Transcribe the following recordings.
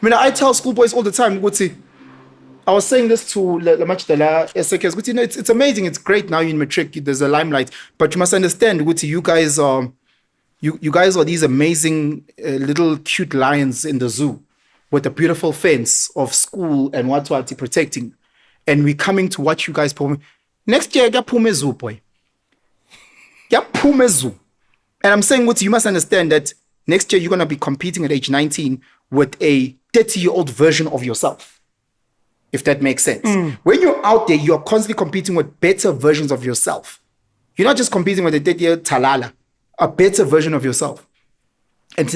I mean, I tell schoolboys all the time, I was saying this to Lamachidala SKS, you know, it's amazing, it's great now you're in matric, there's a limelight, but you must understand, you guys are you guys are these amazing little cute lions in the zoo with a beautiful fence of school and what protecting. And we're coming to watch you guys perform. Next year, Pume Zoo, boy. Pume Zoo. And I'm saying, you must understand that next year you're going to be competing at age 19 with a 30-year-old version of yourself. If that makes sense. When you're out there, you're constantly competing with better versions of yourself. You're not just competing with a 30-year talala, a better version of yourself. And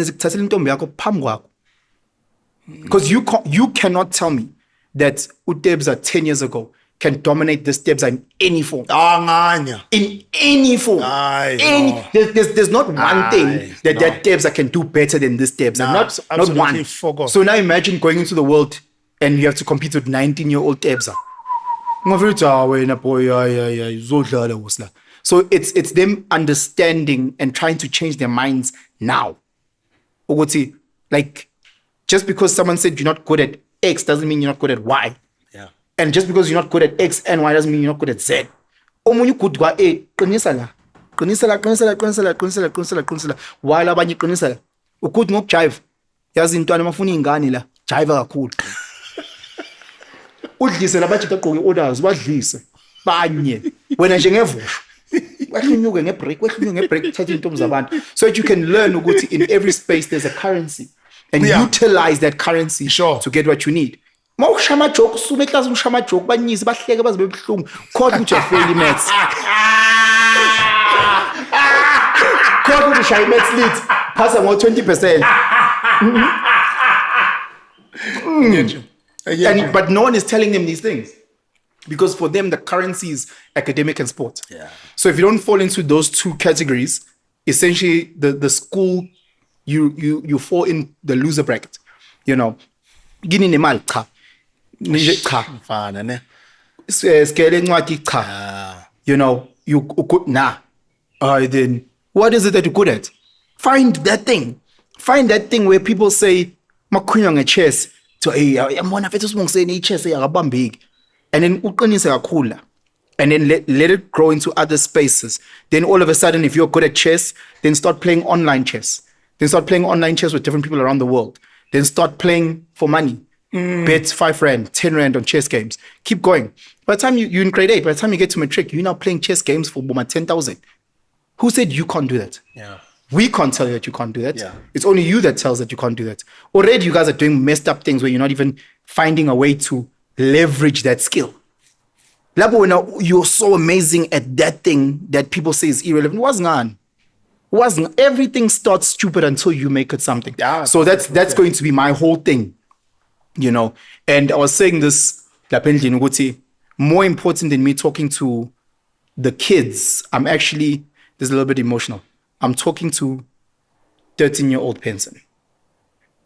because you cannot tell me that Utebza 10 years ago can dominate the Stebza in any form. In any form. There's not one thing that Tebza can do better than this Tebza. Not one. Forgot. So now imagine going into the world and you have to compete with 19-year-old Tebza. So it's them understanding and trying to change their minds now. Like, just because someone said you're not good at X doesn't mean you're not good at Y. Yeah. And just because you're not good at X and Y doesn't mean you're not good at Z. Omunye good kwa qinisa la. Qinisa. While abanye qinisa la. Ukuthi ngokujive. Yazi intwana mafuna ingane la. Jive kakhulu. Udlise labajita gqoke orders badlise. Banye. Wena nje ngevusho. Wehlunyuke ngebreak thatha intombi zabantu. So that you can learn ukuthi in every space there's a currency. And utilize that currency to get what you need. Mawushama joke sume class ushama joke banyise bahleke bazibe buhlungu caught ukuthi ufeli maths. Caught ukuthi ushaye maths lit pass ngo 20%. But no one is telling them these things. Because for them the currency is academic and sport. Yeah. So if you don't fall into those two categories, essentially the school you fall in the loser bracket, you know. Gini nemali cha. Cha. Mfana ne. Scale encwadi cha. You know, you good then what is it that you're good at? Find that thing. Find that thing where people say makhwinya ngechess to yamona fethu sibongiseni ichess yakabambeki. And then uqinise kakhulu. And then let it grow into other spaces. Then all of a sudden, if you're good at chess, then start playing online chess. Then start playing online chess with different people around the world. Then start playing for money. Bet 5 rand, 10 rand on chess games. Keep going. By the time you're in grade 8, by the time you get to matric, you're now playing chess games for 10,000. Who said you can't do that? Yeah. We can't tell you that you can't do that. Yeah. It's only you that tells that you can't do that. Already you guys are doing messed up things where you're not even finding a way to leverage that skill. Labo, you're so amazing at that thing that people say is irrelevant. Wasn't everything starts stupid until you make it something. Yeah, so that's going to be my whole thing, you know. And I was saying this, more important than me talking to the kids, I'm actually, this is a little bit emotional. I'm talking to 13-year-old Penson.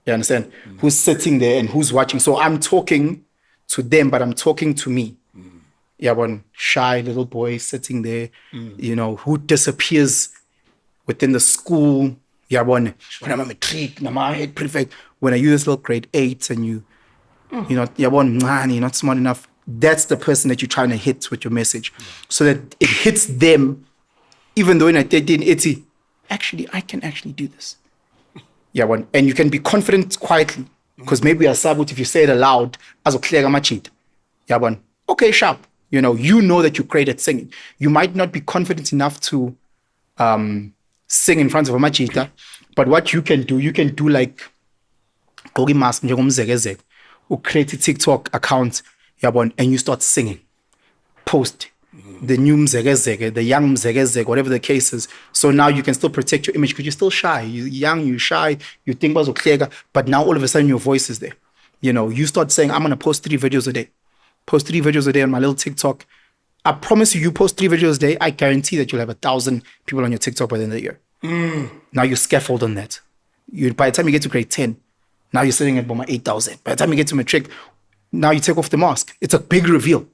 You understand? Who's sitting there and who's watching. So I'm talking to them, but I'm talking to me. Yeah, one shy little boy sitting there, you know, who disappears within the school. Yeah, one when I'm a matric, I'm a head prefect. When I use this little grade 8 and you know, yeah, one man, you're not smart enough. That's the person that you're trying to hit with your message, so that it hits them, even though in a 1380, actually, I can actually do this. Yeah, one, and you can be confident quietly, because maybe a sabut if you say it aloud, as a clear machit. Yeah, one, okay, sharp. You know that you're great at singing. You might not be confident enough to sing in front of a machita, but what you can do like Gogi Mas Njegomzegezeg, who create a TikTok account, and you start singing. Post the new Mzegezeg, the young Mzegezeg, whatever the case is. So now you can still protect your image because you're still shy. You're young, you're shy, you think about Oklega, but now all of a sudden your voice is there. You know, you start saying, I'm gonna post 3 videos a day. Post 3 videos a day on my little TikTok. I promise you post 3 videos a day, I guarantee that you'll have 1,000 people on your TikTok by the end of the year. Now you scaffold on that. By the time you get to grade 10, now you're sitting at about 8,000. By the time you get to matric, now you take off the mask. It's a big reveal.